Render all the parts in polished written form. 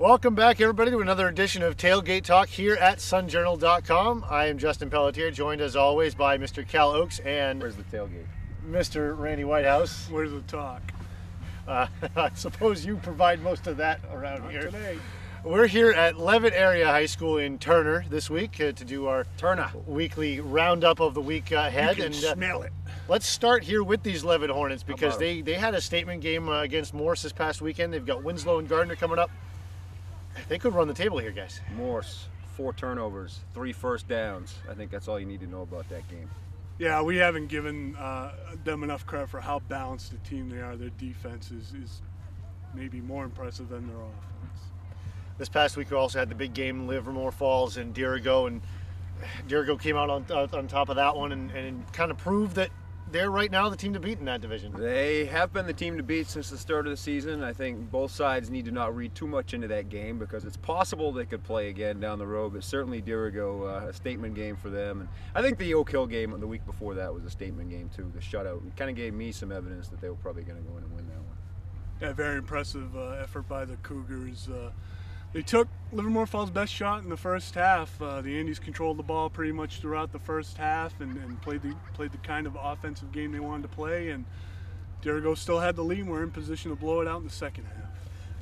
Welcome back, everybody, to another edition of Tailgate Talk here at sunjournal.com. I am Justin Pelletier, joined as always by Mr. Cal Oakes and Where's the tailgate? Mr. Randy Whitehouse. Where's the talk? I suppose you provide most of that around here. Today. We're here at Leavitt Area High School in Turner this week to do our weekly roundup of the week ahead. You can smell it. Let's start here with these Leavitt Hornets because they had a statement game against Morse this past weekend. They've got Winslow and Gardner coming up. They could run the table here, guys. Morse, 4 turnovers, 3 first downs. I think that's all you need to know about that game. Yeah, we haven't given them enough credit for how balanced the team they are. Their defense is maybe more impressive than their offense. This past week we also had the big game, Livermore Falls and Dirigo, and Dirigo came out on top of that one and kind of proved that they're right now the team to beat in that division. They have been the team to beat since the start of the season. I think both sides need to not read too much into that game because it's possible they could play again down the road, but certainly Dirigo, a statement game for them. And I think the Oak Hill game the week before that was a statement game too, the shutout. It kind of gave me some evidence that they were probably going to go in and win that one. Yeah, very impressive effort by the Cougars. They took Livermore Falls' best shot in the first half. The Andes controlled the ball pretty much throughout the first half and played the kind of offensive game they wanted to play. And Dirigo still had the lead and were in position to blow it out in the second half.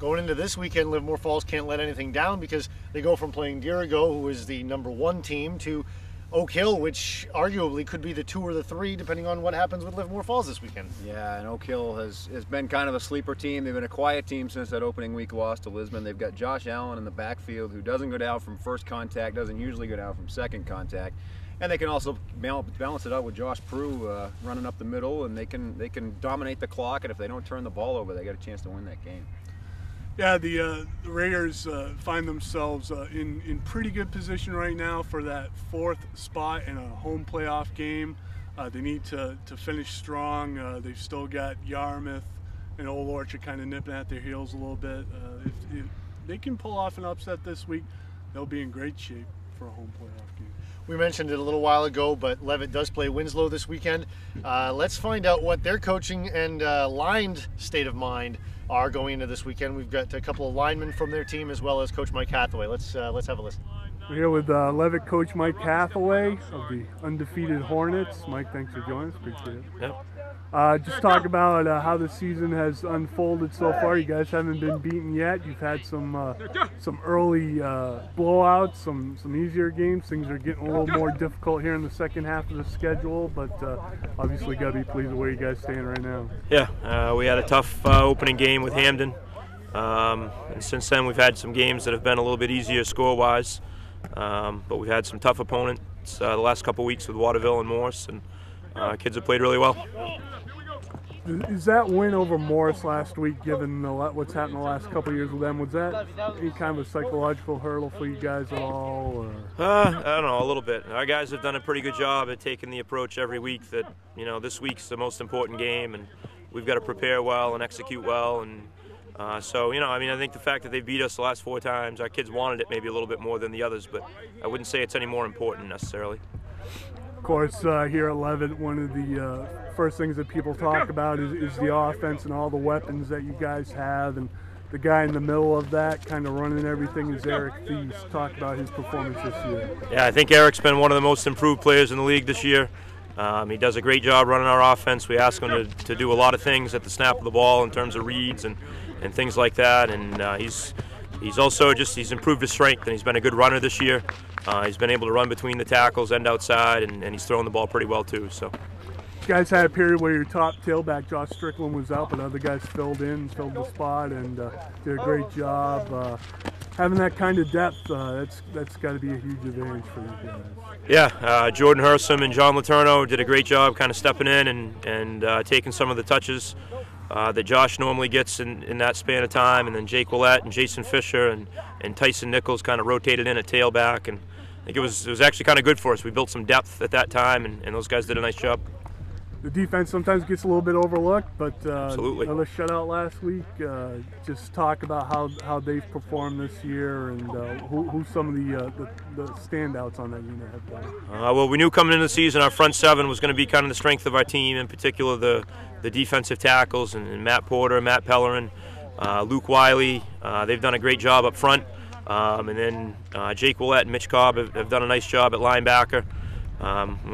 Going into this weekend, Livermore Falls can't let anything down because they go from playing Dirigo, who is the #1 team, to Oak Hill, which arguably could be the 2 or the 3, depending on what happens with Livermore Falls this weekend. Yeah, and Oak Hill has been kind of a sleeper team. They've been a quiet team since that opening week loss to Lisbon. They've got Josh Allen in the backfield, who doesn't go down from first contact, doesn't usually go down from second contact. And they can also balance it out with Josh Prue running up the middle, and they can dominate the clock, and if they don't turn the ball over, they got a chance to win that game. Yeah, the Raiders find themselves in pretty good position right now for that 4th spot in a home playoff game. They need to finish strong. They've still got Yarmouth and Old Orchard kind of nipping at their heels a little bit. If they can pull off an upset this week, they'll be in great shape for a home playoff game. We mentioned it a little while ago, but Leavitt does play Winslow this weekend. Let's find out what their coaching and lined state of mind are going into this weekend. We've got a couple of linemen from their team as well as Coach Mike Hathaway. Let's have a listen. We're here with Leavitt coach Mike Hathaway of the undefeated Hornets. Mike, thanks for joining us. Appreciate it. Yep. Just talk about how the season has unfolded so far. You guys haven't been beaten yet. You've had some early blowouts, some easier games. Things are getting a little more difficult here in the second half of the schedule, but obviously got to be pleased with where you guys stand right now. Yeah, we had a tough opening game with Hamden, and since then we've had some games that have been a little bit easier score-wise, but we've had some tough opponents the last couple weeks with Waterville and Morse, and kids have played really well. Is that win over Morris last week, given what's happened the last couple of years with them, was that any kind of a psychological hurdle for you guys at all? Or? I don't know, a little bit. Our guys have done a pretty good job at taking the approach every week that, this week's the most important game, and we've got to prepare well and execute well. And I think the fact that they beat us the last 4 times, our kids wanted it maybe a little bit more than the others, but I wouldn't say it's any more important necessarily. Of course, here at Leavitt, one of the first things that people talk about is the offense and all the weapons that you guys have, and the guy in the middle of that kind of running everything is Eric Thies. Talk about his performance this year. Yeah, I think Eric's been one of the most improved players in the league this year. He does a great job running our offense. We ask him to do a lot of things at the snap of the ball in terms of reads and things like that, and he's also he's improved his strength, and he's been a good runner this year. He's been able to run between the tackles and outside, and he's throwing the ball pretty well too. So, you guys had a period where your top tailback, Josh Strickland, was out, but other guys filled the spot, and did a great job. Having that kind of depth, that's got to be a huge advantage for you guys. Yeah, Jordan Hersom and John Letourneau did a great job kind of stepping in and taking some of the touches that Josh normally gets in that span of time, and then Jake Willett and Jason Fisher and Tyson Nichols kind of rotated in at tailback, and I think it was actually kind of good for us. We built some depth at that time, and those guys did a nice job. The defense sometimes gets a little bit overlooked, but Absolutely. Another shutout last week. Just talk about how they've performed this year, and who some of the standouts on that unit have been. Well, we knew coming into the season our front 7 was going to be kind of the strength of our team, in particular the defensive tackles and Matt Porter, Matt Pellerin. Luke Wiley, they've done a great job up front. And then Jake Willett and Mitch Cobb have done a nice job at linebacker.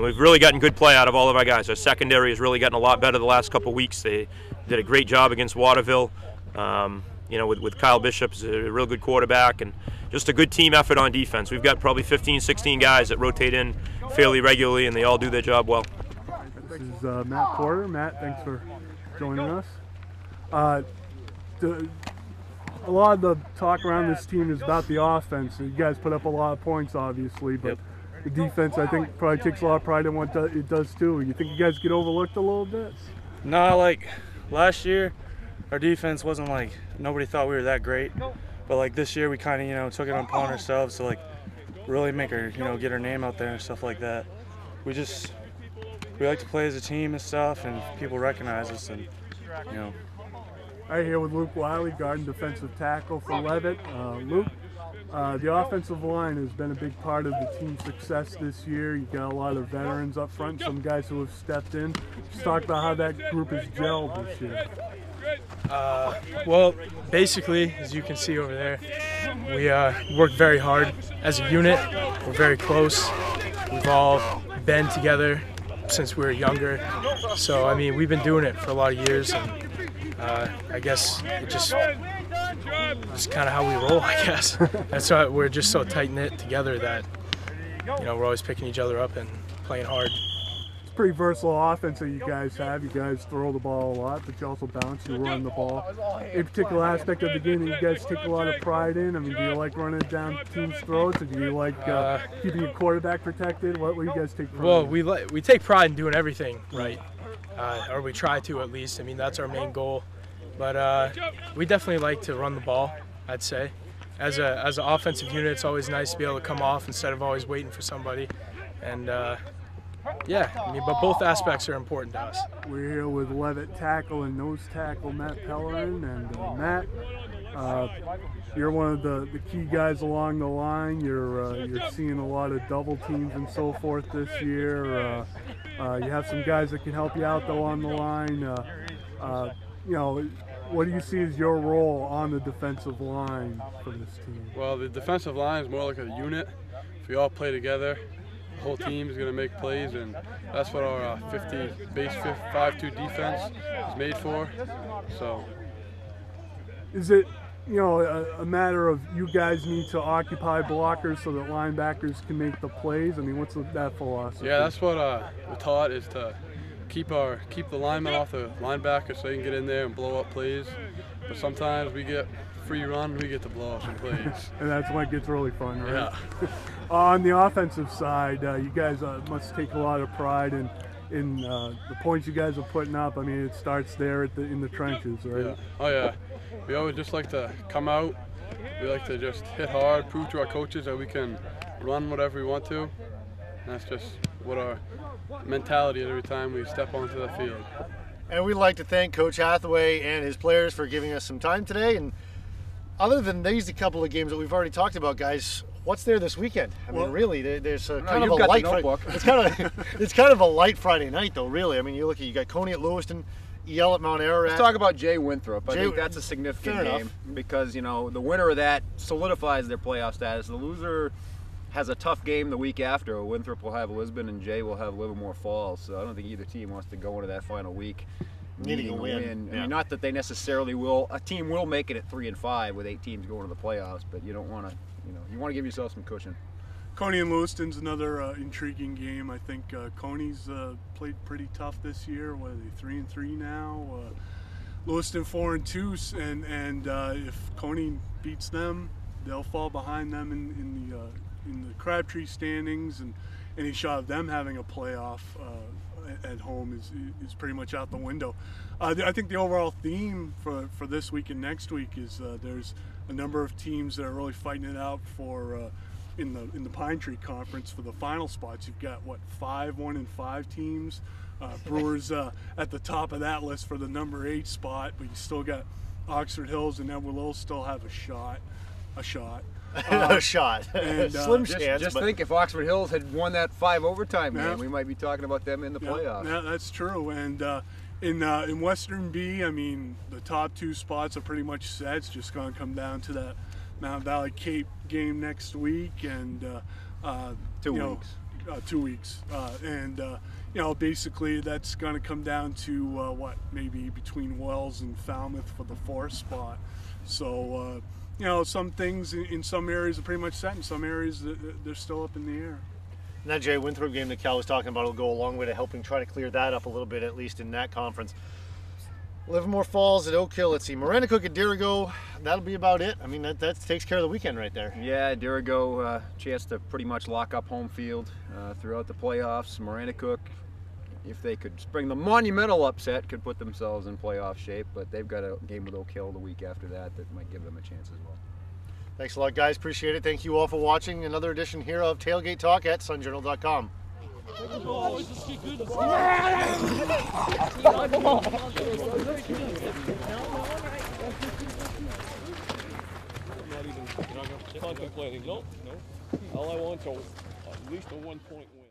We've really gotten good play out of all of our guys. Our secondary has really gotten a lot better the last couple of weeks. They did a great job against Waterville. With Kyle Bishop, is a real good quarterback, and just a good team effort on defense. We've got probably 15, 16 guys that rotate in fairly regularly, and they all do their job well. This is Matt Porter. Matt, thanks for joining us. A lot of the talk around this team is about the offense. You guys put up a lot of points, obviously, but the defense, I think, probably takes a lot of pride in what it does too. You think you guys get overlooked a little bit? No, like last year, our defense wasn't like, nobody thought we were that great, but like this year we kind of took it upon ourselves to like really make our get our name out there and stuff like that. We like to play as a team and stuff, and people recognize us, and Right here with Luke Wiley, guard and defensive tackle for Leavitt. Luke, the offensive line has been a big part of the team's success this year. You got a lot of veterans up front, some guys who have stepped in. Just talk about how that group has gelled this year. Well, basically, as you can see over there, we work very hard as a unit. We're very close. We've all been together since we were younger. So, I mean, we've been doing it for a lot of years, and I guess it's kind of how we roll, I guess. That's why we're just so tight-knit together that, we're always picking each other up and playing hard. Pretty versatile offense that you guys have. You guys throw the ball a lot, but you also bounce, you run the ball. A particular aspect of the game that you guys take a lot of pride in? I mean, do you like running it down teams' throats, or do you like keeping your quarterback protected? What do you guys take pride in? Well, we take pride in doing everything right, or we try to at least. I mean, that's our main goal. But we definitely like to run the ball, I'd say. As an offensive unit, it's always nice to be able to come off instead of always waiting for somebody. And yeah, I mean, but both aspects are important to us. We're here with Leavitt tackle and nose tackle Matt Pellerin, and Matt, you're one of the key guys along the line. You're seeing a lot of double teams and so forth this year. You have some guys that can help you out though on the line. What do you see as your role on the defensive line for this team? Well, the defensive line is more like a unit. If we all play together, the whole team is going to make plays, and that's what our 50 base 5-2 defense is made for. So, is it a matter of you guys need to occupy blockers so that linebackers can make the plays? I mean, what's that philosophy? Yeah, that's what we're taught, is to keep the linemen off the linebacker so they can get in there and blow up plays. But sometimes we get free run, we get to blow up some plays. And that's when it gets really fun, right? Yeah. On the offensive side, you guys must take a lot of pride in the points you guys are putting up. I mean, it starts there in the trenches, right? Yeah. Oh yeah. We always just like to come out. We like to just hit hard, prove to our coaches that we can run whatever we want to. And that's just what our mentality is every time we step onto the field. And we'd like to thank Coach Hathaway and his players for giving us some time today. And other than these couple of games that we've already talked about, guys, what's there this weekend? I mean, really, there's kind of a light. It's kind of a light Friday night, though. Really, I mean, you got Coney at Lewiston, EL at Mount Ararat. Let's talk about Jay Winthrop. I think that's a significant game because the winner of that solidifies their playoff status. The loser has a tough game the week after. Winthrop will have Lisbon and Jay will have Livermore Falls. So I don't think either team wants to go into that final week needing a win. Yeah. I mean, not that they necessarily will. A team will make it at 3-5 with 8 teams going to the playoffs, but you don't want to. You want to give yourself some cushion. Coney and Lewiston's another intriguing game. I think Coney's played pretty tough this year. What are they, 3-3 now? Lewiston 4-2, and if Coney beats them, they'll fall behind them in the Crabtree standings, and any shot of them having a playoff at home is pretty much out the window. I think the overall theme for this week and next week is there's a number of teams that are really fighting it out for in the Pine Tree Conference for the final spots. You've got 5 1-5 teams. Brewers at the top of that list for the number 8 spot, but you still got Oxford Hills and Edward still have a shot. A shot. And, Slim chance. Just think if Oxford Hills had won that 5 overtime game, we might be talking about them in the playoffs. Yeah, that's true. And In Western B, I mean, the top 2 spots are pretty much set. It's just going to come down to that Mount Valley Cape game next week, and 2 weeks. 2 weeks, basically that's going to come down to maybe between Wells and Falmouth for the 4th spot. So some things in some areas are pretty much set, in some areas they're still up in the air. And that Jay Winthrop game that Cal was talking about will go a long way to helping try to clear that up a little bit, at least in that conference. Livermore Falls at Oak Hill. Let's see, Maranacook at Dirigo. That'll be about it. I mean, that takes care of the weekend right there. Yeah, Dirigo, chance to pretty much lock up home field throughout the playoffs. Maranacook, if they could bring the monumental upset, could put themselves in playoff shape, but they've got a game with Oak Hill the week after that might give them a chance as well. Thanks a lot, guys. Appreciate it. Thank you all for watching another edition here of Tailgate Talk at sunjournal.com. Contemplating. No. All I want is at least a 1-point win.